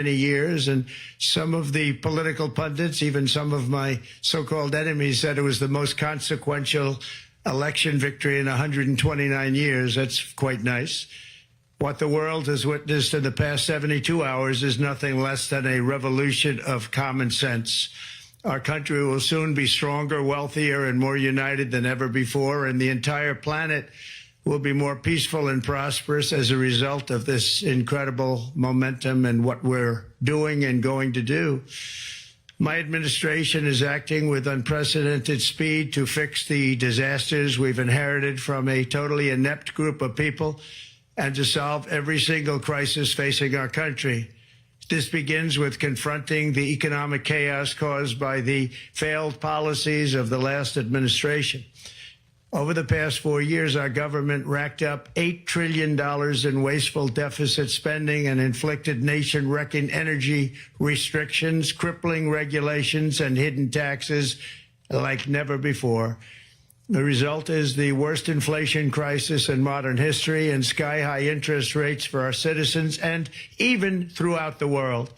many years, and some of the political pundits, even some of my so-called enemies, said it was the most consequential election victory in 129 years. That's quite nice. What the world has witnessed in the past 72 hours is nothing less than a revolution of common sense. Our country will soon be stronger, wealthier, and more united than ever before, and the entire planet will be more peaceful and prosperous as a result of this incredible momentum and what we're doing and going to do. My administration is acting with unprecedented speed to fix the disasters we've inherited from a totally inept group of people and to solve every single crisis facing our country. This begins with confronting the economic chaos caused by the failed policies of the last administration. Over the past 4 years, our government racked up $8 trillion in wasteful deficit spending and inflicted nation-wrecking energy restrictions, crippling regulations, and hidden taxes like never before. The result is the worst inflation crisis in modern history and sky-high interest rates for our citizens and even throughout the world.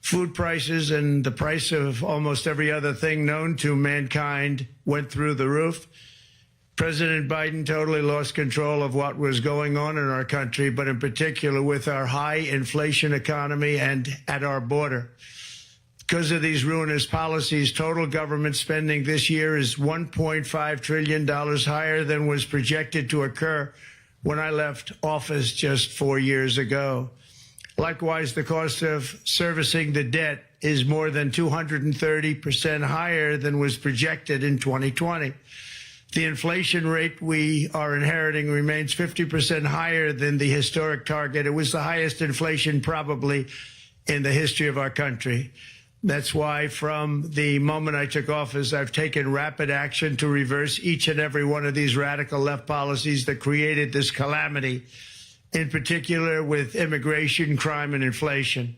Food prices and the price of almost every other thing known to mankind went through the roof. President Biden totally lost control of what was going on in our country, but in particular with our high inflation economy and at our border. Because of these ruinous policies, total government spending this year is $1.5 trillion higher than was projected to occur when I left office just 4 years ago. Likewise, the cost of servicing the debt is more than 230% higher than was projected in 2020. The inflation rate we are inheriting remains 50% higher than the historic target. It was the highest inflation probably in the history of our country. That's why from the moment I took office, I've taken rapid action to reverse each and every one of these radical left policies that created this calamity, in particular with immigration, crime, and inflation.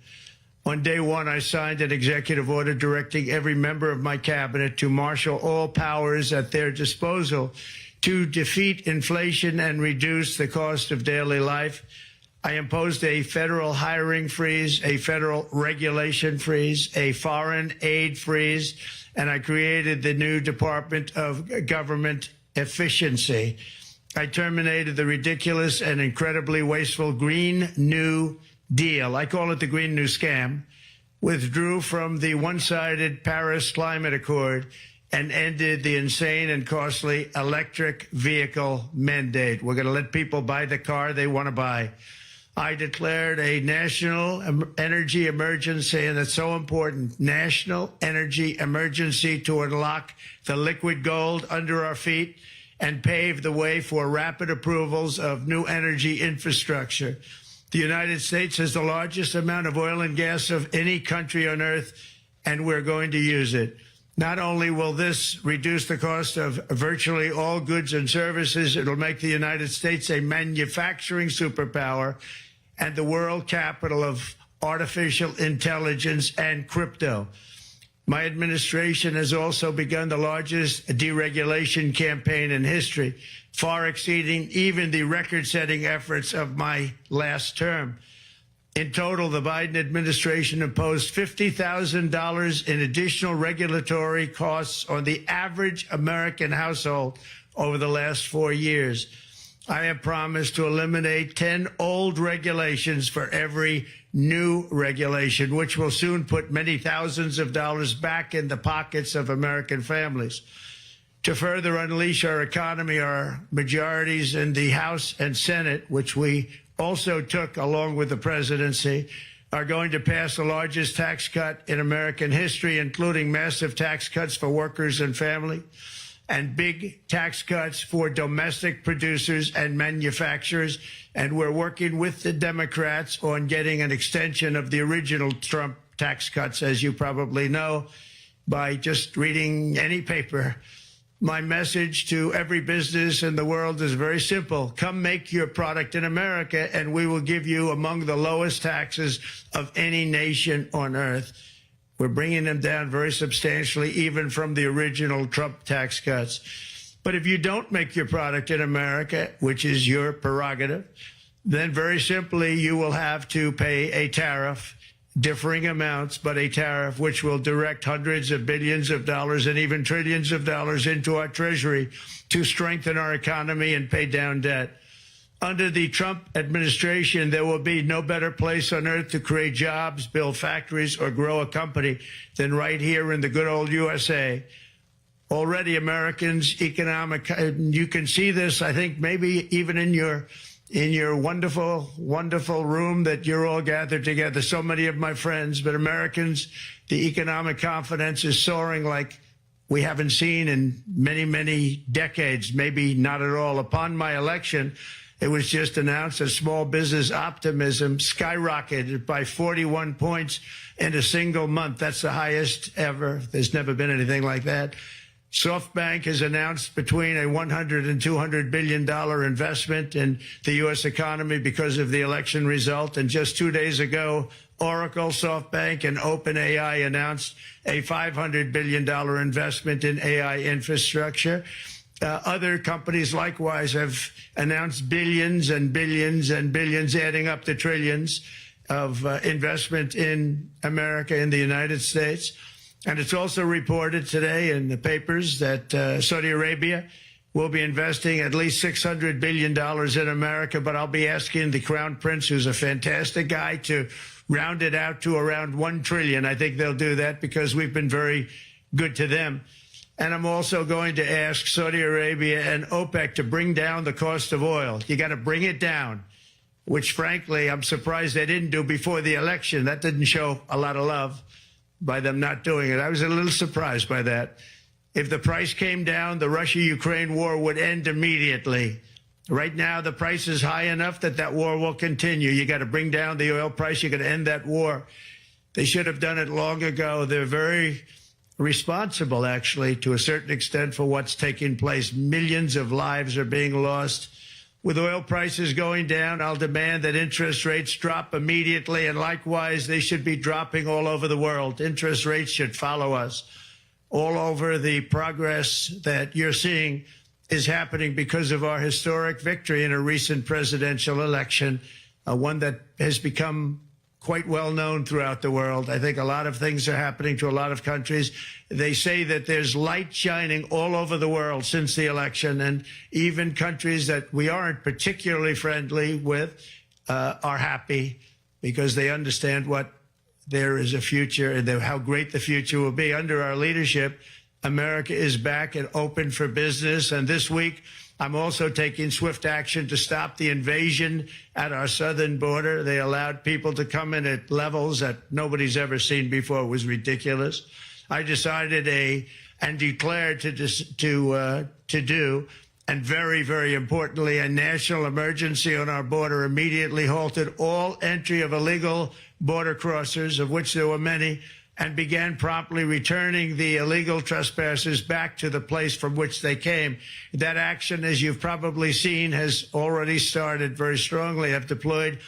On day one, I signed an executive order directing every member of my cabinet to marshal all powers at their disposal to defeat inflation and reduce the cost of daily life. I imposed a federal hiring freeze, a federal regulation freeze, a foreign aid freeze, and I created the new Department of Government Efficiency. I terminated the ridiculous and incredibly wasteful Green New Deal. I call it the Green New Scam. Withdrew from the one-sided Paris Climate Accord and ended the insane and costly electric vehicle mandate. We're going to let people buy the car they want to buy. I declared a national energy emergency, and it's so important, national energy emergency to unlock the liquid gold under our feet and pave the way for rapid approvals of new energy infrastructure. The United States has the largest amount of oil and gas of any country on earth, and we're going to use it. Not only will this reduce the cost of virtually all goods and services, it'll make the United States a manufacturing superpower and the world capital of artificial intelligence and crypto. My administration has also begun the largest deregulation campaign in history, far exceeding even the record-setting efforts of my last term. In total, the Biden administration imposed $50,000 in additional regulatory costs on the average American household over the last 4 years. I have promised to eliminate 10 old regulations for every new regulation, which will soon put many thousands of dollars back in the pockets of American families. To further unleash our economy, our majorities in the House and Senate, which we also took along with the presidency, are going to pass the largest tax cut in American history, including massive tax cuts for workers and family, and big tax cuts for domestic producers and manufacturers. And we're working with the Democrats on getting an extension of the original Trump tax cuts, as you probably know, by just reading any paper. My message to every business in the world is very simple. Come make your product in America, and we will give you among the lowest taxes of any nation on earth. We're bringing them down very substantially, even from the original Trump tax cuts. But if you don't make your product in America, which is your prerogative, then very simply you will have to pay a tariff. differing amounts, but a tariff which will direct hundreds of billions of dollars and even trillions of dollars into our treasury to strengthen our economy and pay down debt. Under the Trump administration, there will be no better place on earth to create jobs, build factories, or grow a company than right here in the good old USA. Already Americans' economic, you can see this, I think, maybe even in your wonderful, wonderful room that you're all gathered together, so many of my friends, but Americans, the economic confidence is soaring like we haven't seen in many, many decades, maybe not at all. Upon my election, it was just announced that small business optimism skyrocketed by 41 points in a single month. That's the highest ever. There's never been anything like that. SoftBank has announced between a $100 and $200 billion investment in the U.S. economy because of the election result. And just 2 days ago, Oracle, SoftBank, and OpenAI announced a $500 billion investment in AI infrastructure. Other companies likewise have announced billions and billions and billions, adding up to trillions of investment in America, in the United States. And it's also reported today in the papers that Saudi Arabia will be investing at least $600 billion in America. But I'll be asking the Crown Prince, who's a fantastic guy, to round it out to around $1 trillion. I think they'll do that because we've been very good to them. And I'm also going to ask Saudi Arabia and OPEC to bring down the cost of oil. You got to bring it down, which, frankly, I'm surprised they didn't do before the election. That didn't show a lot of love by them not doing it. I was a little surprised by that. If the price came down, the Russia-Ukraine war would end immediately. Right now, the price is high enough that that war will continue. You got to bring down the oil price. You got to end that war. They should have done it long ago. They're very responsible, actually, to a certain extent, for what's taking place. Millions of lives are being lost. With oil prices going down, I'll demand that interest rates drop immediately, and likewise, they should be dropping all over the world. Interest rates should follow us. All over, the progress that you're seeing is happening because of our historic victory in a recent presidential election, one that has become quite well known throughout the world. I think a lot of things are happening to a lot of countries. They say that there's light shining all over the world since the election, and even countries that we aren't particularly friendly with are happy because they understand what there is a future and how great the future will be. Under our leadership, America is back and open for business. And this week, I'm also taking swift action to stop the invasion at our southern border. They allowed people to come in at levels that nobody's ever seen before. It was ridiculous. I decided and declared to do, and very, very importantly, a national emergency on our border, immediately halted all entry of illegal border crossers, of which there were many, and began promptly returning the illegal trespassers back to the place from which they came. That action, as you've probably seen, has already started very strongly. I've deployed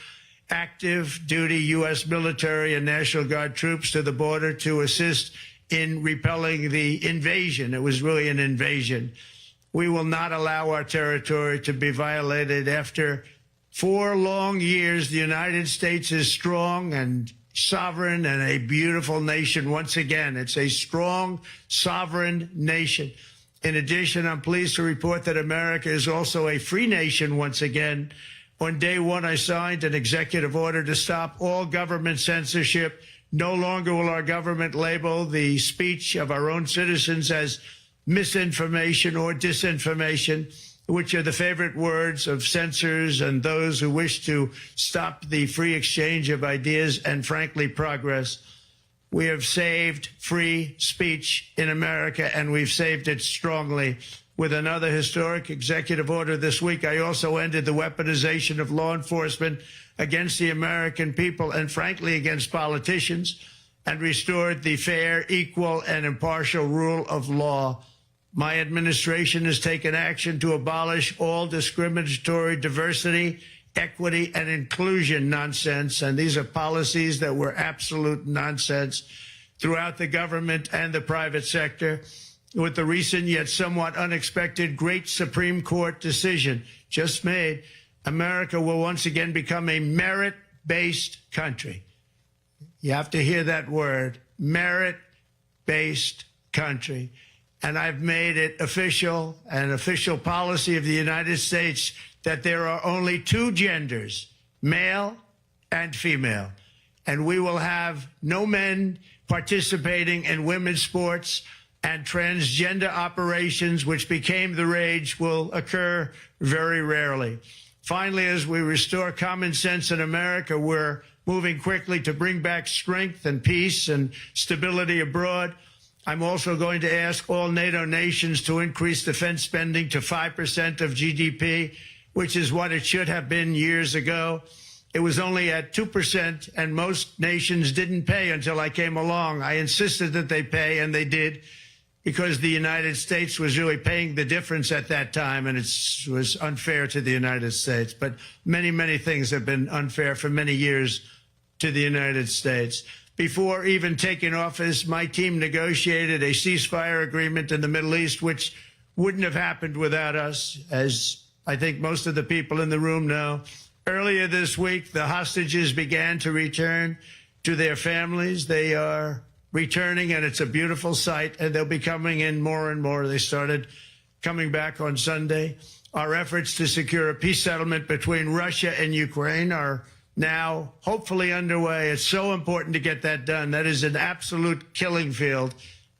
active duty U.S. military and National Guard troops to the border to assist in repelling the invasion. It was really an invasion. We will not allow our territory to be violated. After 4 long years, the United States is strong and sovereign and a beautiful nation. Once again, it's a strong, sovereign nation. In addition, I'm pleased to report that America is also a free nation once again. On day one, I signed an executive order to stop all government censorship. No longer will our government label the speech of our own citizens as misinformation or disinformation, which are the favorite words of censors and those who wish to stop the free exchange of ideas and, frankly, progress. We have saved free speech in America, and we've saved it strongly. With another historic executive order this week, I also ended the weaponization of law enforcement against the American people and, frankly, against politicians, and restored the fair, equal, and impartial rule of law. My administration has taken action to abolish all discriminatory diversity, equity, and inclusion nonsense. And these are policies that were absolute nonsense throughout the government and the private sector. With the recent yet somewhat unexpected great Supreme Court decision just made, America will once again become a merit-based country. You have to hear that word, merit-based country. And I've made it official, an official policy of the United States, that there are only two genders, male and female. And we will have no men participating in women's sports, and transgender operations, which became the rage, will occur very rarely. Finally, as we restore common sense in America, we're moving quickly to bring back strength and peace and stability abroad. I'm also going to ask all NATO nations to increase defense spending to 5% of GDP, which is what it should have been years ago. It was only at 2%, and most nations didn't pay until I came along. I insisted that they pay, and they did, because the United States was really paying the difference at that time, and it was unfair to the United States. But many, many things have been unfair for many years to the United States. Before even taking office, my team negotiated a ceasefire agreement in the Middle East, which wouldn't have happened without us, as I think most of the people in the room know. Earlier this week, the hostages began to return to their families. They are returning, and it's a beautiful sight, and they'll be coming in more and more. They started coming back on Sunday. Our efforts to secure a peace settlement between Russia and Ukraine are now hopefully underway. It's so important to get that done. That is an absolute killing field.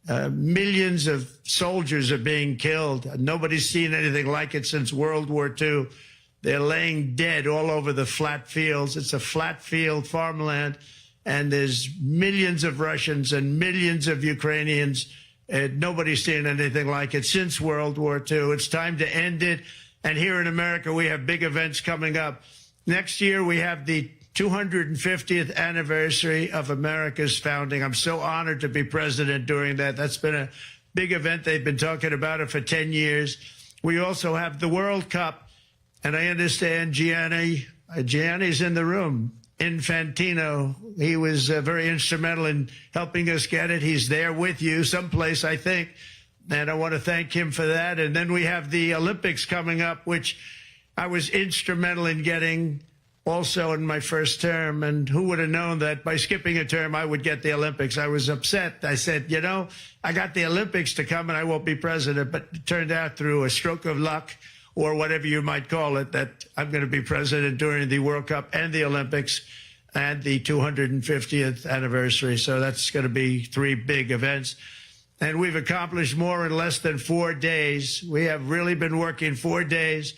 Millions of soldiers are being killed. Nobody's seen anything like it since World War II. They're laying dead all over the flat fields. It's a flat field farmland, and there's millions of Russians and millions of Ukrainians. Nobody's seen anything like it since World War II. It's time to end it. And here in America, we have big events coming up. Next year, we have the 250th anniversary of America's founding. I'm so honored to be president during that. That's been a big event. They've been talking about it for 10 years. We also have the World Cup, and I understand Gianni's in the room. Infantino, he was very instrumental in helping us get it. He's there with you someplace, I think, and I want to thank him for that. And then we have the Olympics coming up, which I was instrumental in getting also in my first term. And who would have known that by skipping a term, I would get the Olympics? I was upset. I said, you know, I got the Olympics to come and I won't be president. But it turned out through a stroke of luck, or whatever you might call it, that I'm going to be president during the World Cup and the Olympics and the 250th anniversary. So that's going to be three big events. And we've accomplished more in less than 4 days. We have really been working 4 days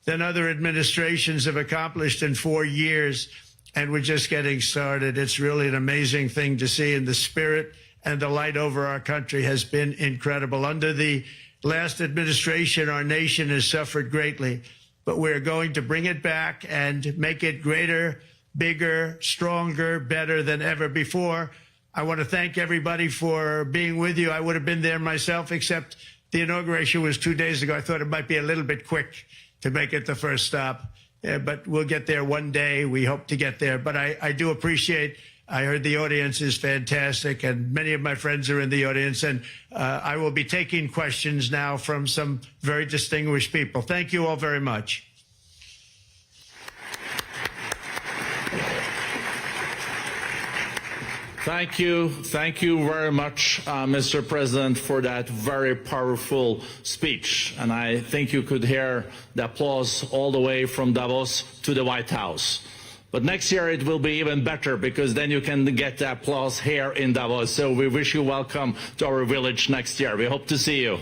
than other administrations have accomplished in 4 years. And we're just getting started. It's really an amazing thing to see. And the spirit and the light over our country has been incredible. Under the last administration, our nation has suffered greatly, but we're going to bring it back and make it greater, bigger, stronger, better than ever before. I want to thank everybody for being with you. I would have been there myself, except the inauguration was 2 days ago. I thought it might be a little bit quick to make it the first stop, but we'll get there one day. We hope to get there. But I do appreciate, I heard the audience is fantastic, and many of my friends are in the audience, and I will be taking questions now from some very distinguished people. Thank you all very much. Thank you very much, Mr. President, for that very powerful speech. And I think you could hear the applause all the way from Davos to the White House. But next year it will be even better, because then you can get the applause here in Davos. So we wish you welcome to our village next year. We hope to see you.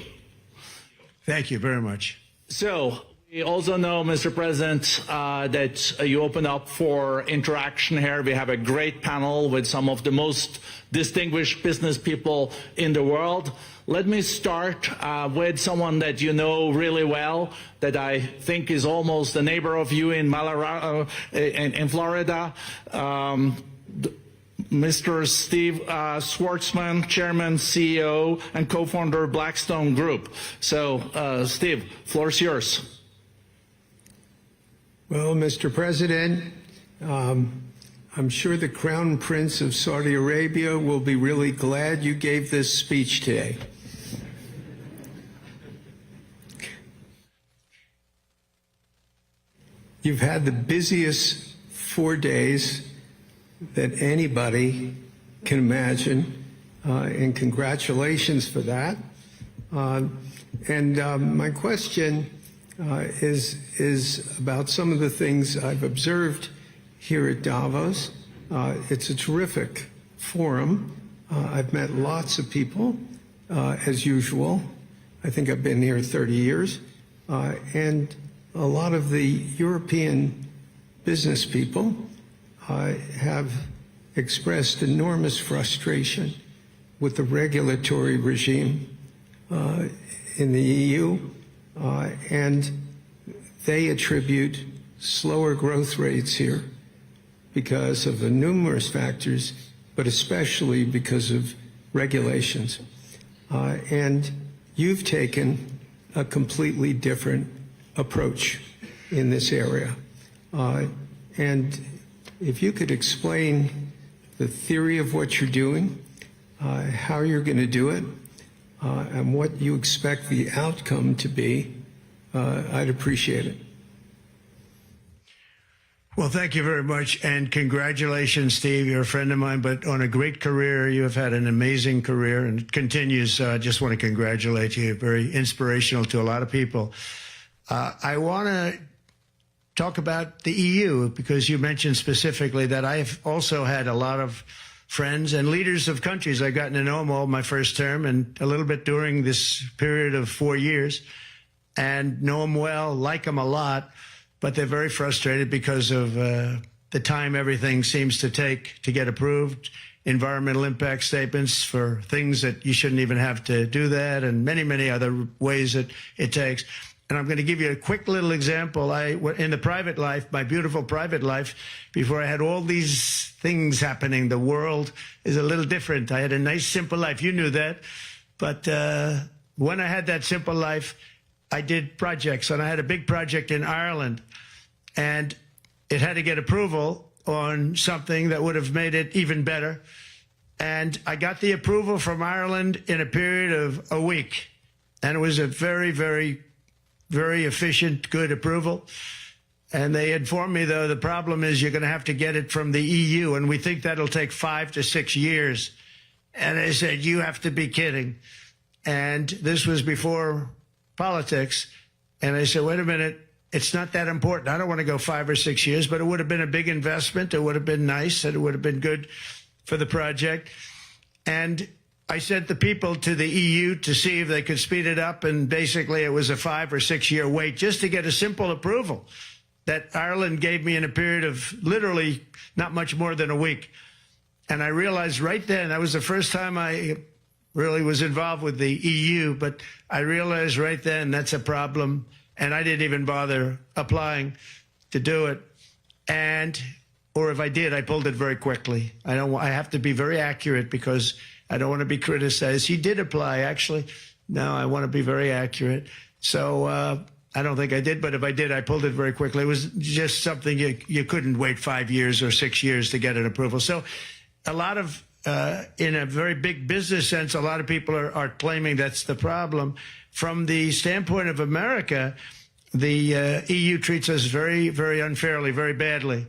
Thank you very much. So we also know, Mr. President, that you open up for interaction here. We have a great panel with some of the most distinguished business people in the world. Let me start with someone that you know really well, that I think is almost a neighbor of you in Florida. Mr. Steve Schwarzman, Chairman, CEO, and co-founder of Blackstone Group. So, Steve, floor is yours. Well, Mr. President, I'm sure the Crown Prince of Saudi Arabia will be really glad you gave this speech today. You've had the busiest 4 days that anybody can imagine, and congratulations for that. My question is about some of the things I've observed here at Davos. It's a terrific forum. I've met lots of people, as usual. I think I've been here 30 years. And a lot of the European business people have expressed enormous frustration with the regulatory regime in the EU, and they attribute slower growth rates here because of the numerous factors, but especially because of regulations. And you've taken a completely different approach in this area. And if you could explain the theory of what you're doing, how you're going to do it, and what you expect the outcome to be, I'd appreciate it. Well, thank you very much, and congratulations, Steve. You're a friend of mine, but on a great career. You have had an amazing career, and it continues. I just want to congratulate you. Very inspirational to a lot of people. I want to talk about the EU, because you mentioned specifically that I've also had a lot of friends and leaders of countries. I've gotten to know them all my first term and a little bit during this period of 4 years, and know them well, like them a lot. But they're very frustrated because of the time everything seems to take to get approved, environmental impact statements for things that you shouldn't even have to do that, and many, many other ways that it takes. And I'm going to give you a quick little example. In the private life, my beautiful private life, before I had all these things happening, the world is a little different. I had a nice, simple life. You knew that. But when I had that simple life, I did projects, and I had a big project in Ireland, and it had to get approval on something that would have made it even better. And I got the approval from Ireland in a period of a week. And it was a very, very, very efficient, good approval. And they informed me, though, the problem is you're going to have to get it from the EU, and we think that'll take 5 to 6 years. And I said, you have to be kidding. And this was before politics. And I said, wait a minute, it's not that important. I don't want to go 5 or 6 years, but it would have been a big investment. It would have been nice, and it would have been good for the project. And I sent the people to the EU to see if they could speed it up. And basically it was a 5 or 6 year wait just to get a simple approval that Ireland gave me in a period of literally not much more than a week. And I realized right then, that was the first time I really was involved with the EU, but I realized right then that's a problem, and I didn't even bother applying to do it. Or if I did, I pulled it very quickly. I have to be very accurate because I don't want to be criticized. He did apply, actually. No, I want to be very accurate. So I don't think I did, but if I did, I pulled it very quickly. It was just something you couldn't wait 5 years or 6 years to get an approval. So a lot of in a very big business sense, a lot of people are claiming that's the problem. From the standpoint of America, the EU treats us very, very unfairly, very badly.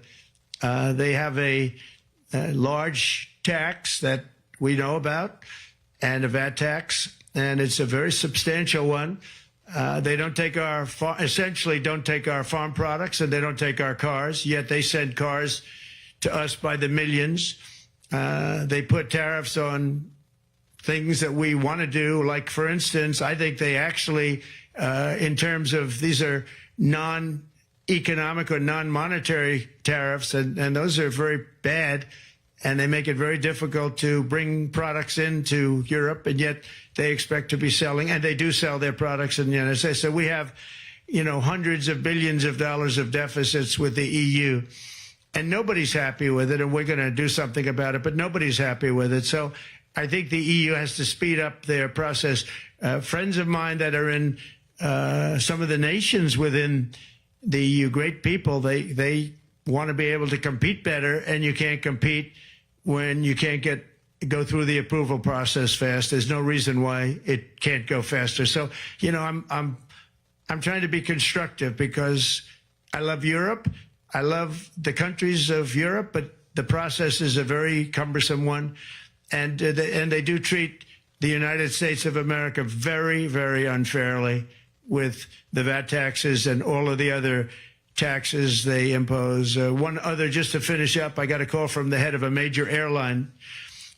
They have a large tax that we know about, and a VAT tax, and it's a very substantial one. They don't take essentially don't take our farm products, and they don't take our cars, yet they send cars to us by the millions. They put tariffs on things that we want to do. Like, for instance, I think they actually, in terms of these are non-economic or non-monetary tariffs, and those are very bad, and they make it very difficult to bring products into Europe, and yet they expect to be selling, and they do sell their products in the United States. So we have, hundreds of billions of dollars of deficits with the EU. And nobody's happy with it, and we're going to do something about it, but nobody's happy with it. So I think the EU has to speed up their process. Friends of mine that are in some of the nations within the EU, great people, they want to be able to compete better, and you can't compete when you can't go through the approval process fast. There's no reason why it can't go faster. So, I'm trying to be constructive because I love Europe. I love the countries of Europe, but the process is a very cumbersome one. and they do treat the United States of America very, very unfairly with the VAT taxes and all of the other taxes they impose. One other, just to finish up, I got a call from the head of a major airline,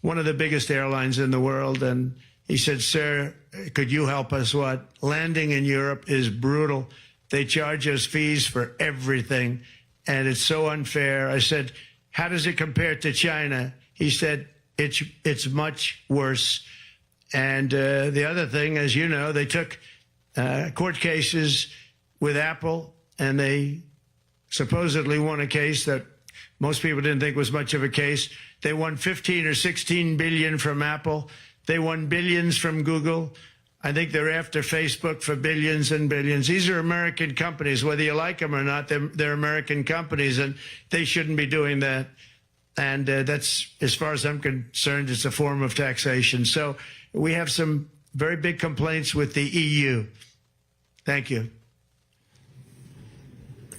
one of the biggest airlines in the world, and he said, "Sir, could you help us? What? Landing in Europe is brutal. They charge us fees for everything, and it's so unfair." I said, "How does it compare to China?" He said, it's much worse. And the other thing, as you know, they took court cases with Apple, and they supposedly won a case that most people didn't think was much of a case. They won 15 or 16 billion from Apple. They won billions from Google. I think they're after Facebook for billions and billions. These are American companies, whether you like them or not. They're American companies, and they shouldn't be doing that. And that's, as far as I'm concerned, it's a form of taxation. So we have some very big complaints with the EU. Thank you.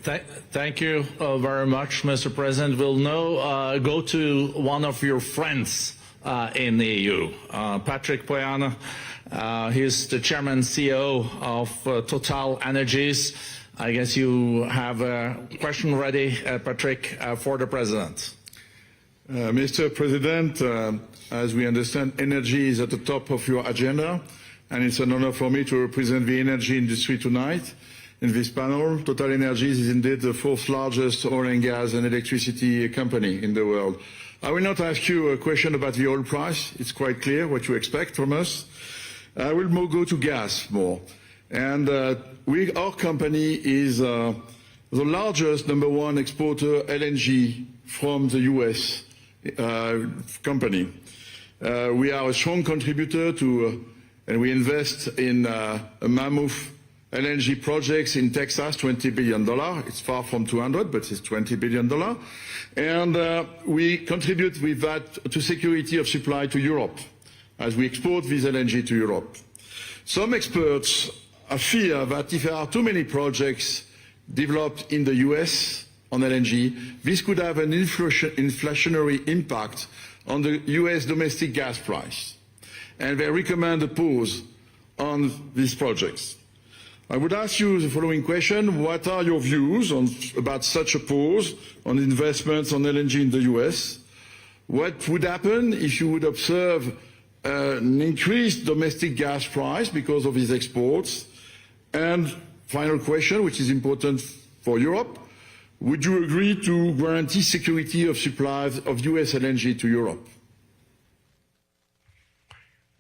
Thank you very much, Mr. President. We'll now go to one of your friends in the EU, Patrick Pouyanné. He's the chairman and CEO of Total Energies. I guess you have a question ready, Patrick, for the President. Mr. President, as we understand, energy is at the top of your agenda, and it's an honor for me to represent the energy industry tonight. In this panel, Total Energies is indeed the fourth largest oil and gas and electricity company in the world. I will not ask you a question about the oil price. It's quite clear what you expect from us. I will go to gas more. And our company is the largest #1 exporter LNG from the U.S. Company. We are a strong contributor to, and we invest in a mammoth LNG projects in Texas, $20 billion. It's far from 200, but it's $20 billion. And we contribute with that to security of supply to Europe, as we export this LNG to Europe. Some experts fear that if there are too many projects developed in the US on LNG, this could have an inflationary impact on the US domestic gas price. And they recommend a pause on these projects. I would ask you the following question: what are your views about such a pause on investments on LNG in the US? What would happen if you would observe an increased domestic gas price because of these exports? And final question, which is important for Europe: would you agree to guarantee security of supplies of US LNG to Europe?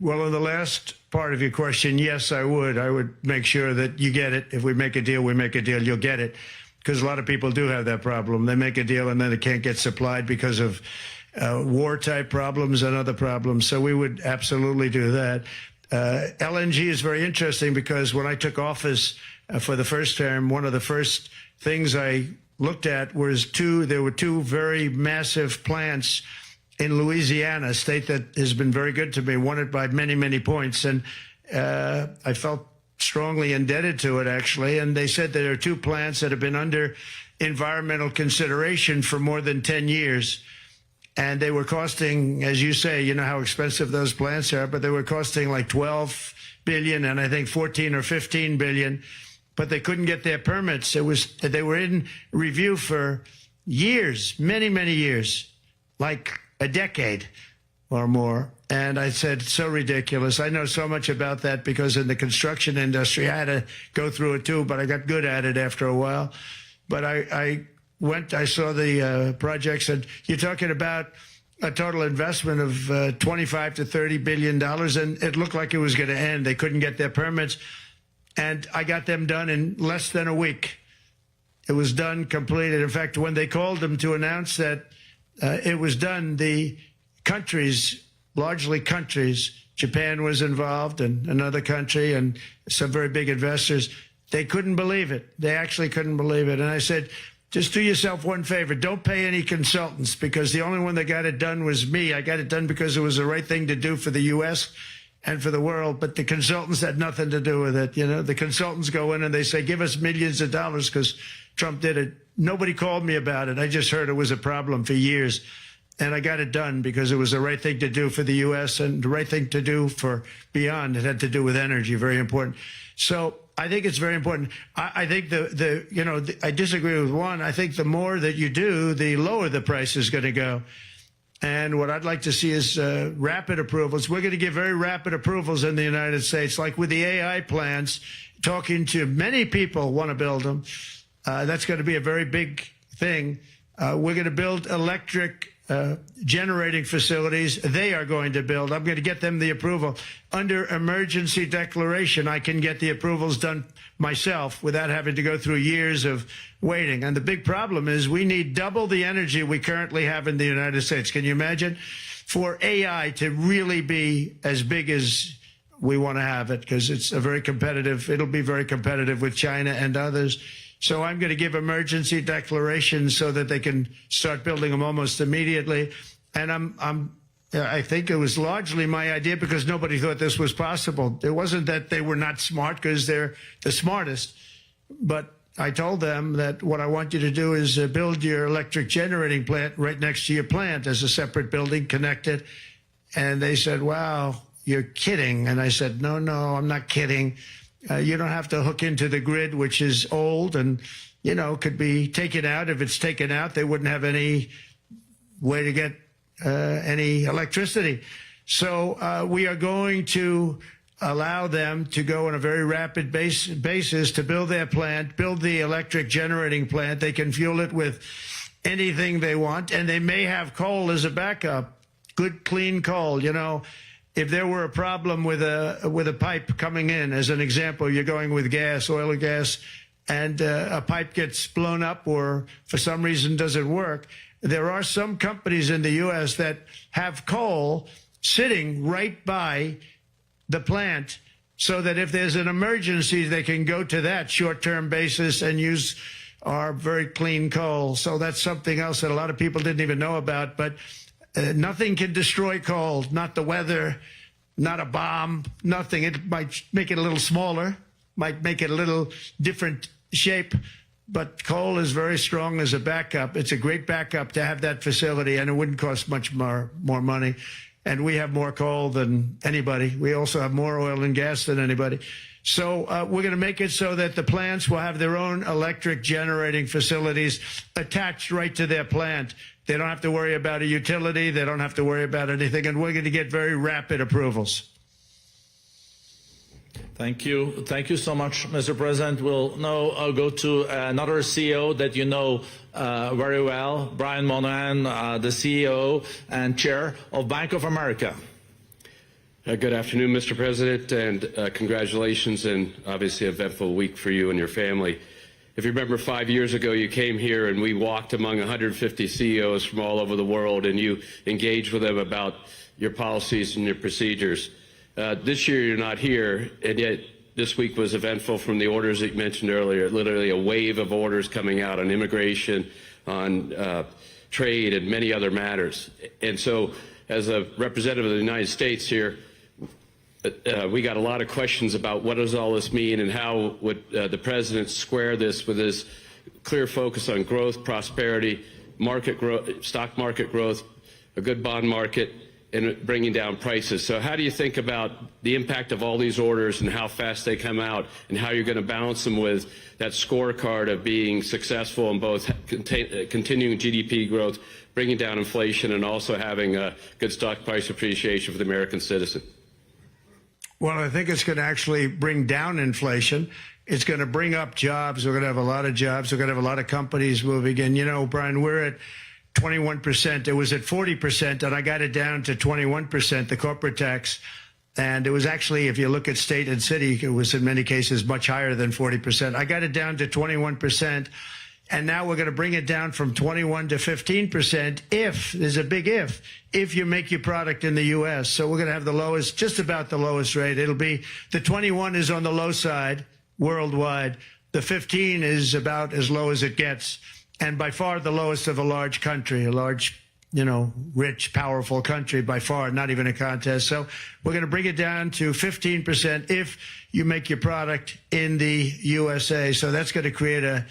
Well, in the last part of your question, yes, I would. I would make sure that you get it. If we make a deal, we make a deal, you'll get it. Because a lot of people do have that problem. They make a deal and then it can't get supplied because of war-type problems and other problems. So we would absolutely do that. LNG is very interesting because when I took office for the first term, one of the first things I looked at was there were two very massive plants in Louisiana, a state that has been very good to me, won it by many, many points. And I felt strongly indebted to it, actually. And they said there are two plants that have been under environmental consideration for more than 10 years. And they were costing, as you say, you know how expensive those plants are, but they were costing like 12 billion and I think 14 or 15 billion. But they couldn't get their permits. They were in review for years, many, many years, like a decade or more. And I said, so ridiculous. I know so much about that because in the construction industry, I had to go through it too, but I got good at it after a while. But I saw the projects, and you're talking about a total investment of 25 to $30 billion, and it looked like it was going to end. They couldn't get their permits. And I got them done in less than a week. It was done, completed. In fact, when they called them to announce that it was done, the countries, largely countries, Japan was involved and another country and some very big investors, they couldn't believe it. They actually couldn't believe it. And I said, just do yourself one favor. Don't pay any consultants, because the only one that got it done was me. I got it done because it was the right thing to do for the U.S. and for the world. But the consultants had nothing to do with it. You know, the consultants go in and they say, give us millions of dollars because Trump did it. Nobody called me about it. I just heard it was a problem for years. and I got it done because it was the right thing to do for the U.S. and the right thing to do for beyond. It had to do with energy, very important. So I think it's very important. I think I disagree with one. I think the more that you do, the lower the price is going to go. And what I'd like to see is rapid approvals. We're going to give very rapid approvals in the United States, like with the AI plants, talking to many people want to build them. That's going to be a very big thing. We're going to build electric generating facilities. They are going to build. I'm going to get them the approval. Under emergency declaration, I can get the approvals done myself without having to go through years of waiting. And the big problem is we need double the energy we currently have in the United States. Can you imagine? For AI to really be as big as we want to have it, because it's a very competitive, it'll be very competitive with China and others. So I'm going to give emergency declarations so that they can start building them almost immediately. And I think it was largely my idea because nobody thought this was possible. It wasn't that they were not smart, because they're the smartest. But I told them that what I want you to do is build your electric generating plant right next to your plant as a separate building, connected. And they said, wow, you're kidding. And I said, no, I'm not kidding. You don't have to hook into the grid, which is old and, could be taken out. If it's taken out, they wouldn't have any way to get any electricity. So we are going to allow them to go on a very rapid basis to build their plant, build the electric generating plant. They can fuel it with anything they want, and they may have coal as a backup, good, clean coal, If there were a problem with a pipe coming in, as an example, you're going with gas, oil or gas, and a pipe gets blown up or for some reason doesn't work, there are some companies in the U.S. that have coal sitting right by the plant so that if there's an emergency, they can go to that short-term basis and use our very clean coal. So that's something else that a lot of people didn't even know about, but nothing can destroy coal, not the weather, not a bomb, nothing. It might make it a little smaller, might make it a little different shape, but coal is very strong as a backup. It's a great backup to have that facility, and it wouldn't cost much more money. And we have more coal than anybody. We also have more oil and gas than anybody. So we're going to make it so that the plants will have their own electric generating facilities attached right to their plant. They don't have to worry about a utility. They don't have to worry about anything. And we're going to get very rapid approvals. Thank you. Thank you so much, Mr. President. We'll now go to another CEO that you know very well, Brian Moynihan, the CEO and Chair of Bank of America. Good afternoon, Mr. President, and congratulations, and obviously an eventful week for you and your family. If you remember, 5 years ago, you came here and we walked among 150 CEOs from all over the world, and you engaged with them about your policies and your procedures. This year, you're not here, and yet this week was eventful from the orders that you mentioned earlier, literally a wave of orders coming out on immigration, on trade, and many other matters. And so, as a representative of the United States here, we got a lot of questions about what does all this mean and how would the president square this with his clear focus on growth, prosperity, market growth, stock market growth, a good bond market, and bringing down prices. So how do you think about the impact of all these orders and how fast they come out, and how you're going to balance them with that scorecard of being successful in both continuing GDP growth, bringing down inflation, and also having a good stock price appreciation for the American citizen? Well, I think it's going to actually bring down inflation. It's going to bring up jobs. We're going to have a lot of jobs. We're going to have a lot of companies moving in. Brian, we're at 21%. It was at 40%, and I got it down to 21%, the corporate tax. And it was actually, if you look at state and city, it was in many cases much higher than 40%. I got it down to 21%. And now we're going to bring it down from 21 to 15% if, there's a big if you make your product in the U.S. So we're going to have the lowest, just about the lowest rate. It'll be, the 21 is on the low side worldwide. The 15 is about as low as it gets. And by far the lowest of a large country, a large, rich, powerful country, by far, not even a contest. So we're going to bring it down to 15% if you make your product in the USA. So that's going to create a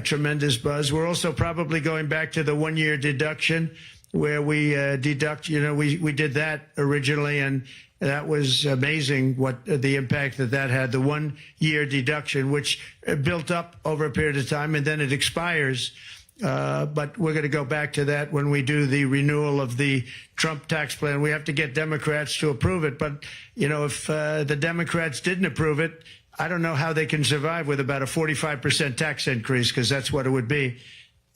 tremendous buzz. We're also probably going back to the 1-year deduction where we deduct, we did that originally, and that was amazing what the impact that had. The 1 year deduction, which built up over a period of time, and then it expires. But we're going to go back to that when we do the renewal of the Trump tax plan. We have to get Democrats to approve it. But, if the Democrats didn't approve it, I don't know how they can survive with about a 45% tax increase, because that's what it would be.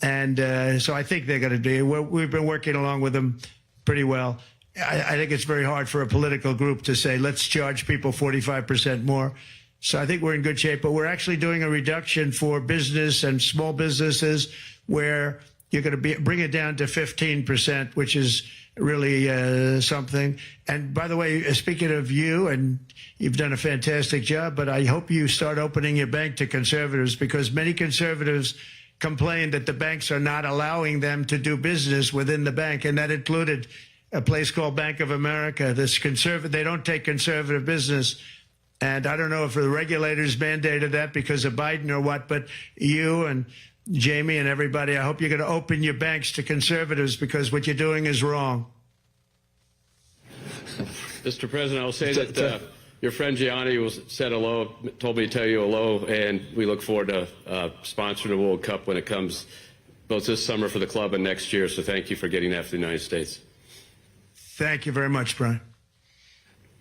And so I think they're going to do. We've been working along with them pretty well. I think it's very hard for a political group to say, let's charge people 45% more. So I think we're in good shape. But we're actually doing a reduction for business and small businesses where you're going to bring it down to 15%, which is really something. And by the way, speaking of you, and you've done a fantastic job, but I hope you start opening your bank to conservatives, because many conservatives complain that the banks are not allowing them to do business within the bank, and that included a place called Bank of America. They don't take conservative business. And I don't know if the regulators mandated that because of Biden or what, but you and Jamie and everybody, I hope you're going to open your banks to conservatives, because what you're doing is wrong. Mr. President, I'll say that your friend Gianni said hello, told me to tell you hello, and we look forward to sponsoring the World Cup when it comes, both this summer for the club and next year. So thank you for getting that for the United States. Thank you very much, Brian.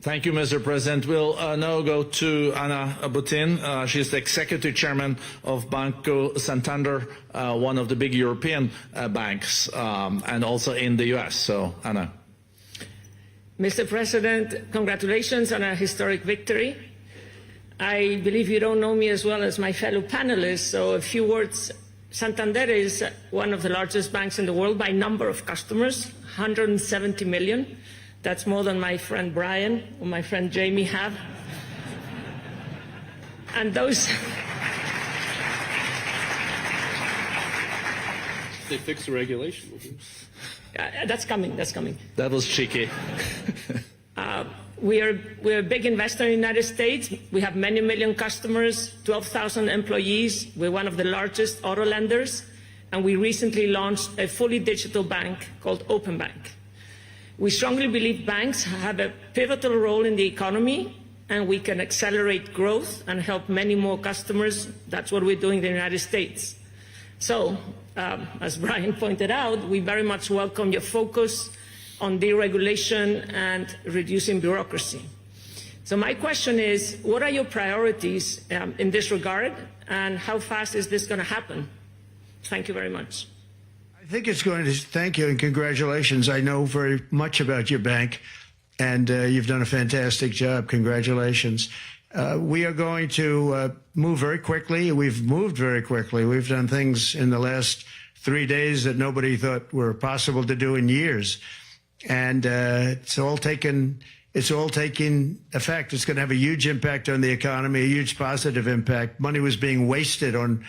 Thank you, Mr. President. We'll now go to Anna Butin. She's the executive chairman of Banco Santander, one of the big European banks, and also in the U.S. So, Anna. Mr. President, congratulations on a historic victory. I believe you don't know me as well as my fellow panelists, so a few words. Santander is one of the largest banks in the world by number of customers, 170 million. That's more than my friend Brian or my friend Jamie have. And those... They fix the regulation. That's coming, that's coming. That was cheeky. We're a big investor in the United States. We have many million customers, 12,000 employees. We're one of the largest auto lenders. And we recently launched a fully digital bank called Open Bank. We strongly believe banks have a pivotal role in the economy, and we can accelerate growth and help many more customers. That's what we're doing in the United States. So, as Brian pointed out, we very much welcome your focus on deregulation and reducing bureaucracy. So my question is, what are your priorities in this regard, and how fast is this going to happen? Thank you very much. I think it's going to, thank you and congratulations. I know very much about your bank, and you've done a fantastic job. Congratulations. We are going to move very quickly. We've moved very quickly. We've done things in the last 3 days that nobody thought were possible to do in years. And it's all taking effect. It's going to have a huge impact on the economy, a huge positive impact. Money was being wasted on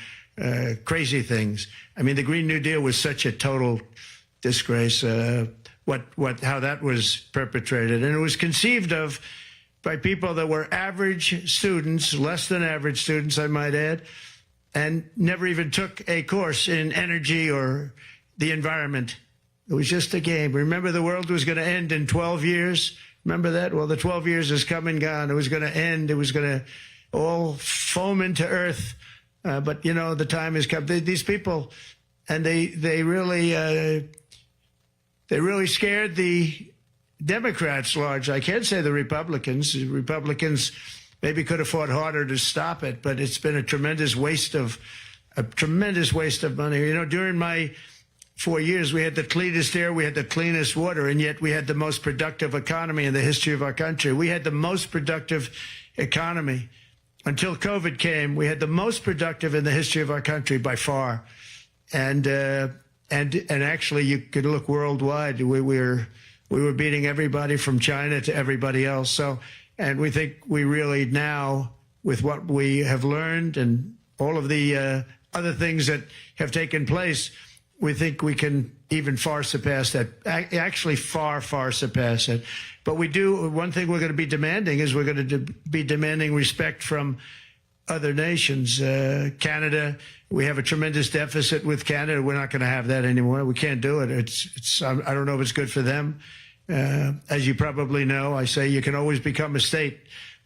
crazy things. I mean, the Green New Deal was such a total disgrace, how that was perpetrated. And it was conceived of by people that were average students, less than average students, I might add, and never even took a course in energy or the environment. It was just a game. Remember, the world was going to end in 12 years? Remember that? Well, the 12 years has come and gone. It was going to end. It was going to all foam into earth. But, the time has come. These people, and they really scared the Democrats large. I can't say the Republicans. The Republicans maybe could have fought harder to stop it, but it's been a tremendous waste of money. During my 4 years, we had the cleanest air, we had the cleanest water, and yet we had the most productive economy in the history of our country. We had the most productive economy until COVID came. We had the most productive in the history of our country by far, and actually, you could look worldwide. We were beating everybody from China to everybody else. So, and we think we really now, with what we have learned and all of the other things that have taken place, we think we can even far surpass that, actually far surpass it. But one thing we're going to be demanding is we're going to be demanding respect from other nations. Canada, we have a tremendous deficit with Canada. We're not going to have that anymore. We can't do it. I don't know if it's good for them. As you probably know, I say you can always become a state.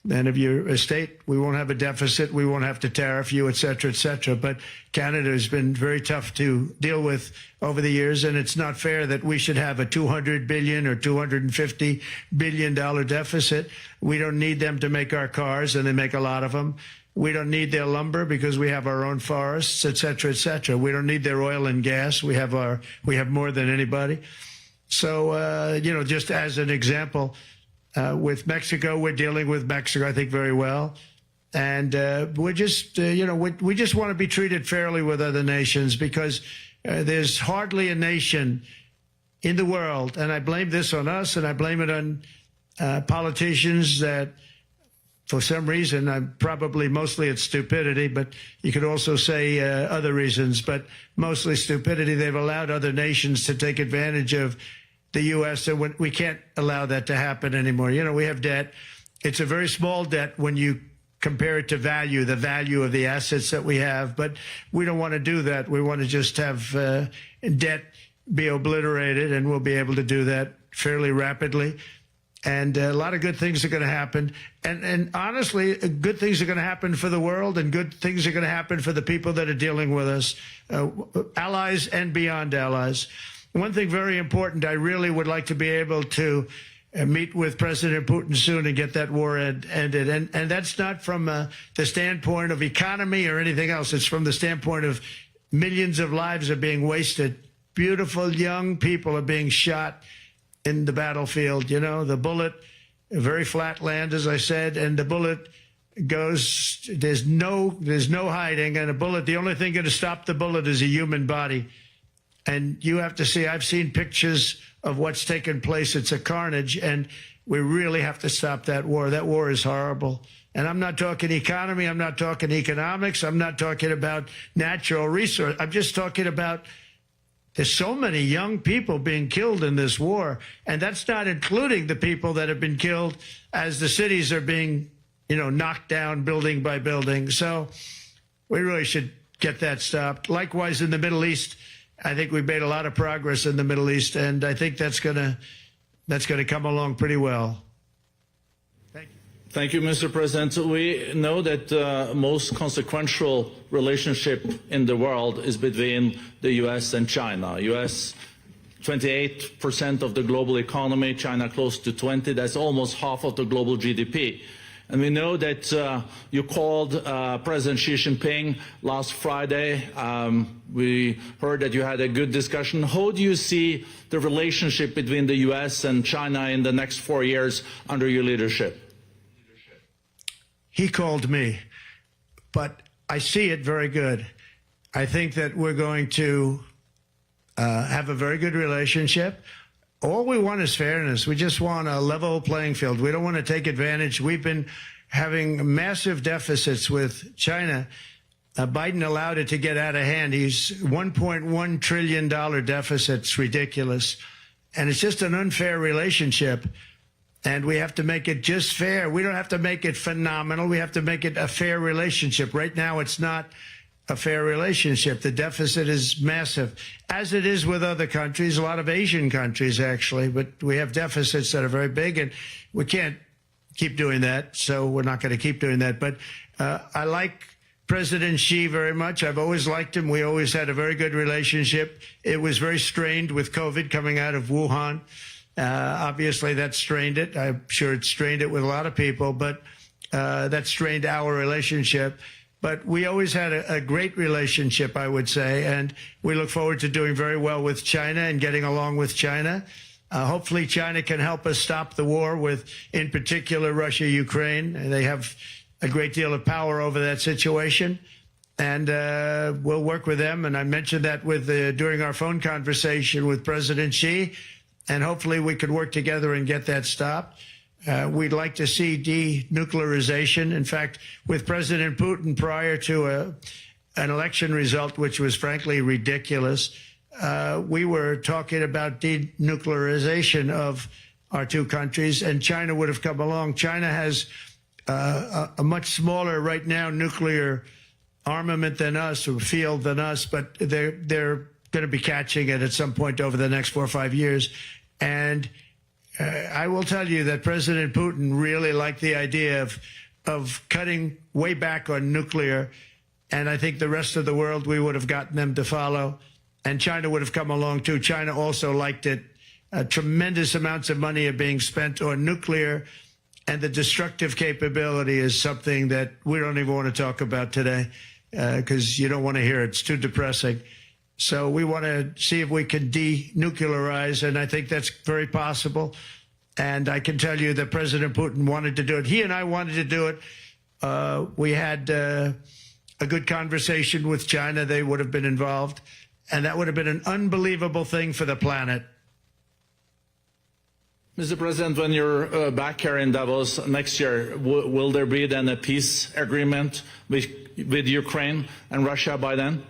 And if you're a state, we won't have a deficit. We won't have to tariff you, et cetera, et cetera. But Canada has been very tough to deal with over the years. And it's not fair that we should have a $200 billion or $250 billion deficit. We don't need them to make our cars, and they make a lot of them. We don't need their lumber because we have our own forests, et cetera, et cetera. We don't need their oil and gas. We have more than anybody. So, just as an example, with Mexico, we're dealing with Mexico, I think, very well. And we're just, we just want to be treated fairly with other nations, because there's hardly a nation in the world, and I blame this on us, and I blame it on politicians that, for some reason, probably mostly it's stupidity, but you could also say other reasons, but mostly stupidity. They've allowed other nations to take advantage of the U.S., and we can't allow that to happen anymore. We have debt. It's a very small debt when you compare it to the value of the assets that we have, but we don't want to do that. We want to just have debt be obliterated, and we'll be able to do that fairly rapidly. And a lot of good things are going to happen. And honestly, good things are going to happen for the world, and good things are going to happen for the people that are dealing with us, allies and beyond allies. One thing very important, I really would like to be able to meet with President Putin soon and get that war ended. And that's not from the standpoint of economy or anything else. It's from the standpoint of millions of lives are being wasted. Beautiful young people are being shot in the battlefield. The bullet, very flat land, as I said, and the bullet goes, there's no hiding. And a bullet, the only thing going to stop the bullet is a human body. And you have to see, I've seen pictures of what's taken place. It's a carnage, and we really have to stop that war. That war is horrible. And I'm not talking economy. I'm not talking economics. I'm not talking about natural resource. I'm just talking about there's so many young people being killed in this war. And that's not including the people that have been killed as the cities are being, knocked down building by building. So we really should get that stopped. Likewise, in the Middle East, I think we've made a lot of progress in the Middle East, and I think that's gonna come along pretty well. Thank you. Thank you, Mr. President. We know that the most consequential relationship in the world is between the U.S. and China. U.S. 28% of the global economy, China close to 20%. That's almost half of the global GDP. And we know that you called President Xi Jinping last Friday. We heard that you had a good discussion. How do you see the relationship between the U.S. and China in the next 4 years under your leadership? He called me, but I see it very good. I think that we're going to have a very good relationship. All we want is fairness. We just want a level playing field. We don't want to take advantage. We've been having massive deficits with China. Biden allowed it to get out of hand. He's $1.1 trillion deficit. It's ridiculous. And it's just an unfair relationship. And we have to make it just fair. We don't have to make it phenomenal. We have to make it a fair relationship. Right now, it's not a fair relationship. The deficit is massive, as it is with other countries, a lot of Asian countries, actually. But we have deficits that are very big, and we can't keep doing that. So we're not going to keep doing that. But I like President Xi very much. I've always liked him. We always had a very good relationship. It was very strained with COVID coming out of Wuhan. Obviously, that strained it. I'm sure it strained it with a lot of people, but that strained our relationship. But we always had a great relationship, I would say, and we look forward to doing very well with China and getting along with China. Hopefully, China can help us stop the war with, in particular, Russia, Ukraine. They have a great deal of power over that situation, and we'll work with them. And I mentioned that during our phone conversation with President Xi, and hopefully we could work together and get that stopped. We'd like to see denuclearization. In fact, with President Putin, prior to an election result, which was frankly ridiculous, we were talking about denuclearization of our two countries, and China would have come along. China has a much smaller, right now, nuclear armament than us, or field than us, but they're going to be catching it at some point over the next 4 or 5 years. And I will tell you that President Putin really liked the idea of cutting way back on nuclear. And I think the rest of the world, we would have gotten them to follow. And China would have come along, too. China also liked it. Tremendous amounts of money are being spent on nuclear. And the destructive capability is something that we don't even want to talk about today because you don't want to hear it. It's too depressing. So we want to see if we can denuclearize, and I think that's very possible. And I can tell you that President Putin wanted to do it. He and I wanted to do it. We had a good conversation with China. They would have been involved, and that would have been an unbelievable thing for the planet. Mr. President, when you're back here in Davos next year, will there be then a peace agreement with Ukraine and Russia by then?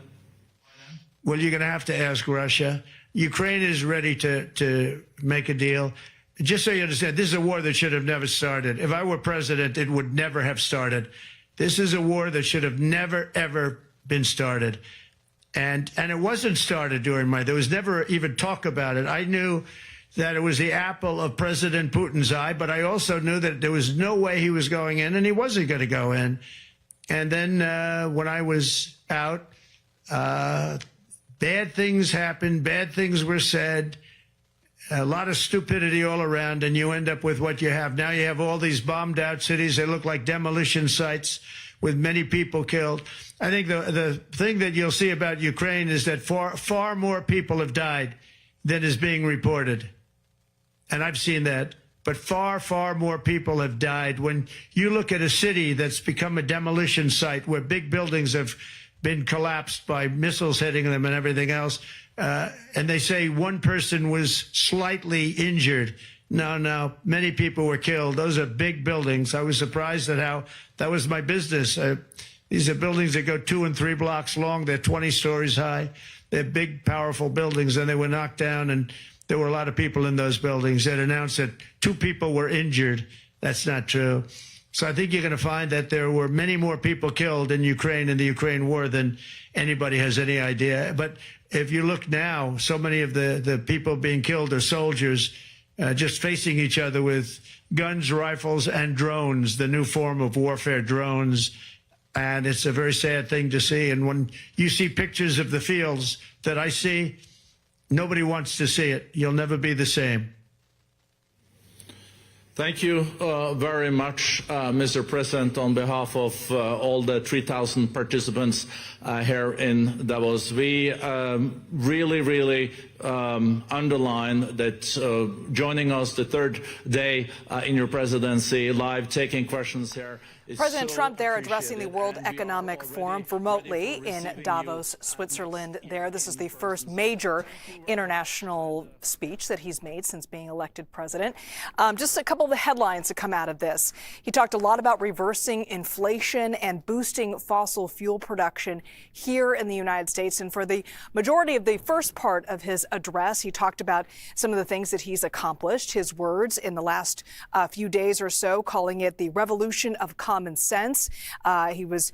Well, you're going to have to ask Russia. Ukraine is ready to make a deal. Just so you understand, this is a war that should have never started. If I were president, it would never have started. This is a war that should have never, ever been started. And it wasn't started during there was never even talk about it. I knew that it was the apple of President Putin's eye, but I also knew that there was no way he was going in, and he wasn't going to go in. And then when I was out, bad things happened, bad things were said, a lot of stupidity all around, and you end up with what you have. Now you have all these bombed out cities. They look like demolition sites with many people killed. I think the thing that you'll see about Ukraine is that far more people have died than is being reported. And I've seen that. But far, far more people have died. When you look at a city that's become a demolition site where big buildings have been collapsed by missiles hitting them and everything else, and they say one person was slightly injured. No, many people were killed. Those are big buildings. I was surprised at how that was my business. These are buildings that go 2 and 3 blocks long. They're 20 stories high. They're big, powerful buildings, and they were knocked down, and there were a lot of people in those buildings. That announced that 2 people were injured. That's not true. So I think you're going to find that there were many more people killed in Ukraine in the Ukraine war than anybody has any idea. But if you look now, so many of the people being killed are soldiers just facing each other with guns, rifles, and drones, the new form of warfare, drones. And it's a very sad thing to see. And when you see pictures of the fields that I see, nobody wants to see it. You'll never be the same. Thank you very much, Mr. President, on behalf of all the 3,000 participants here in Davos. We really underline that joining us the third day in your presidency, live taking questions here. President Trump there addressing the World Economic Forum remotely in Davos, Switzerland there. This is the first major international speech that he's made since being elected president. Just a couple of the headlines to come out of this. He talked a lot about reversing inflation and boosting fossil fuel production here in the United States. And for the majority of the first part of his address, he talked about some of the things that he's accomplished, his words in the last few days or so, calling it the revolution of common sense. He was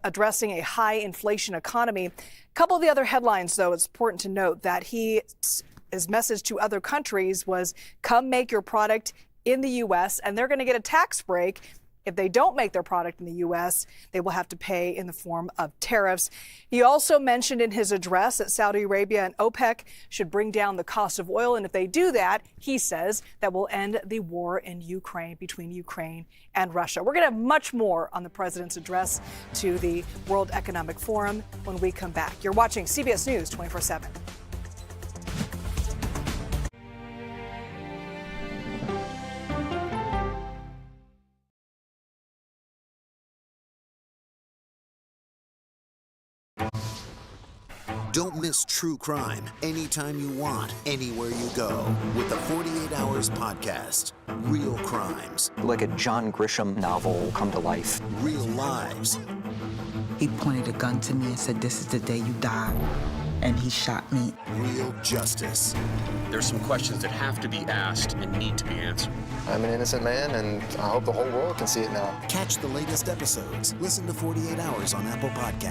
addressing a high inflation economy. A couple of the other headlines, though, it's important to note that his message to other countries was, come make your product in the U.S. and they're going to get a tax break. If they don't make their product in the U.S., they will have to pay in the form of tariffs. He also mentioned in his address that Saudi Arabia and OPEC should bring down the cost of oil. And if they do that, he says that will end the war in Ukraine, between Ukraine and Russia. We're going to have much more on the president's address to the World Economic Forum when we come back. You're watching CBS News 24/7. Don't miss true crime anytime you want, anywhere you go with the 48 Hours podcast. Real crimes. Like a John Grisham novel come to life. Real lives. He pointed a gun to me and said, "This is the day you die." and he shot me. Real justice. There's some questions that have to be asked and need to be answered. I'm an innocent man, and I hope the whole world can see it now. Catch the latest episodes. Listen to 48 Hours on Apple Podcasts.